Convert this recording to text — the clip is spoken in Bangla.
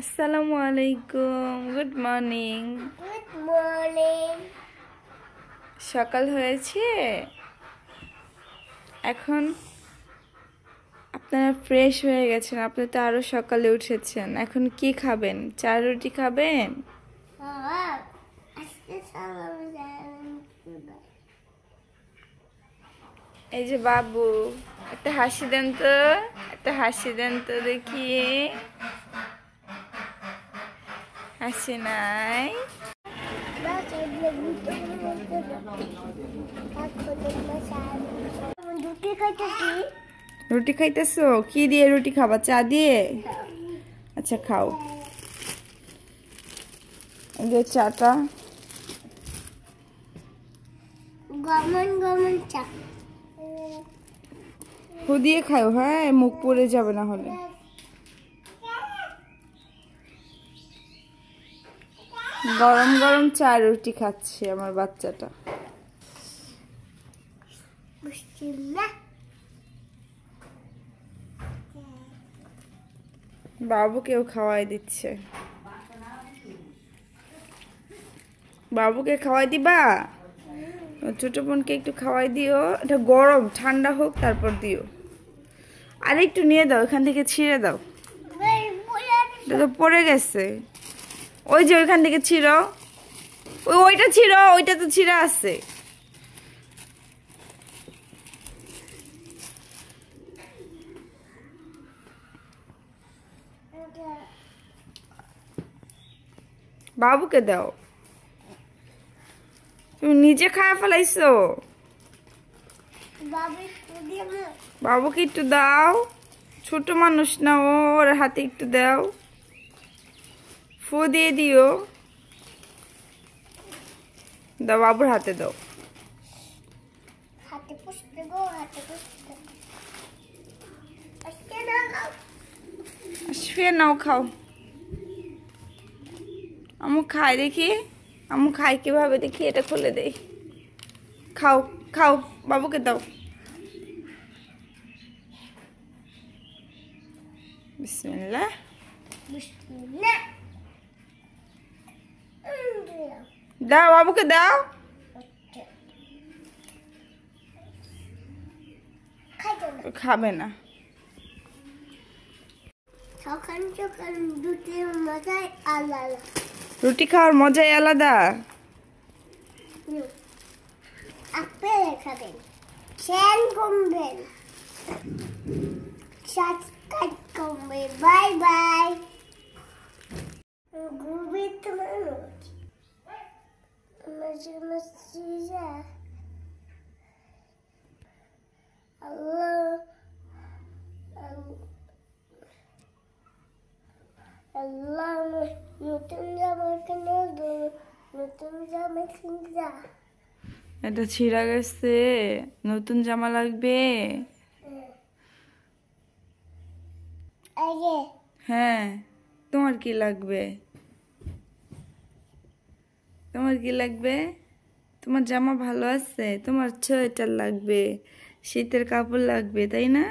আসসালামু আলাইকুম, গুড মর্নিং। Good morning. সকাল হয়েছে, এখন আপনারা ফ্রেশ হয়ে গেছেন। আপনি তো আরো সকালে উঠেছেন। এখন কি খাবেন? চা রুটি খাবেন? এই যে বাবু, একটা হাসি দেন তো, একটা হাসি দেন তো দেখি। হাসি নাই? রুটি খাইতেছো? কি দিয়ে রুটি খাবা? চা দিয়ে? আচ্ছা খাও। এই যে চাটা। গমন গমন চা। ফু দিয়ে খাও, হ্যাঁ, মুখ পড়ে যাবে না হলে। গরম গরম চা রুটি খাচ্ছে আমার বাচ্চাটা। বাবুকেও খাওয়াই দিচ্ছে। বাবুকে খাওয়াই দিবা? ছোট বোনকে একটু খাওয়াই দিও। এটা গরম, ঠান্ডা হোক তারপর দিও। আর একটু নিয়ে দাও, এখান থেকে ছিঁড়ে দাও। এটা তো পড়ে গেছে। ওই যে ওইখান থেকে ছিঁড়ো। ওইটা ছিঁড়ো, ওইটা তো ছিঁড়া আছে। বাবুকে দাও। তুমি নিজে খায়া ফেলাইছো। বাবুকে একটু দাও, ছোট মানুষ না, ওর হাতে একটু দাও। ফু দিয়ে দিও। দাও, বাবুর হাতে দাও। শুয়ে নাও, খাও। আমু খায় দেখি, আমু খায় কিভাবে দেখি, এটা খুলে দেই। খাও খাও, বাবুকে দাও। বিসমিল্লাহ। দাও, বাবুকে দাও। খাবে না। সকাল সকাল রুটির মজাই আলাদা। রুটি খাওয়ার মজাই আলাদা। আপেল খাবেন, চ্যান কমবেন, সাবস্ক্রাইব করবেন। Bye bye. গুবি তোমার মাঝে মাঝে আল্লাহ আল্লাহ নতুন জামা কিনে দাও, নতুন জামা কিনে দাও। এটা ছিঁড়া গেছে, নতুন জামা লাগবে। হ্যাঁ, তোমার কি লাগবে? তোমার কি লাগবে? তোমার জামা ভালো আছে, তোমার সোয়েটার লাগবে, শীতের কাপড় লাগবে, তাই না?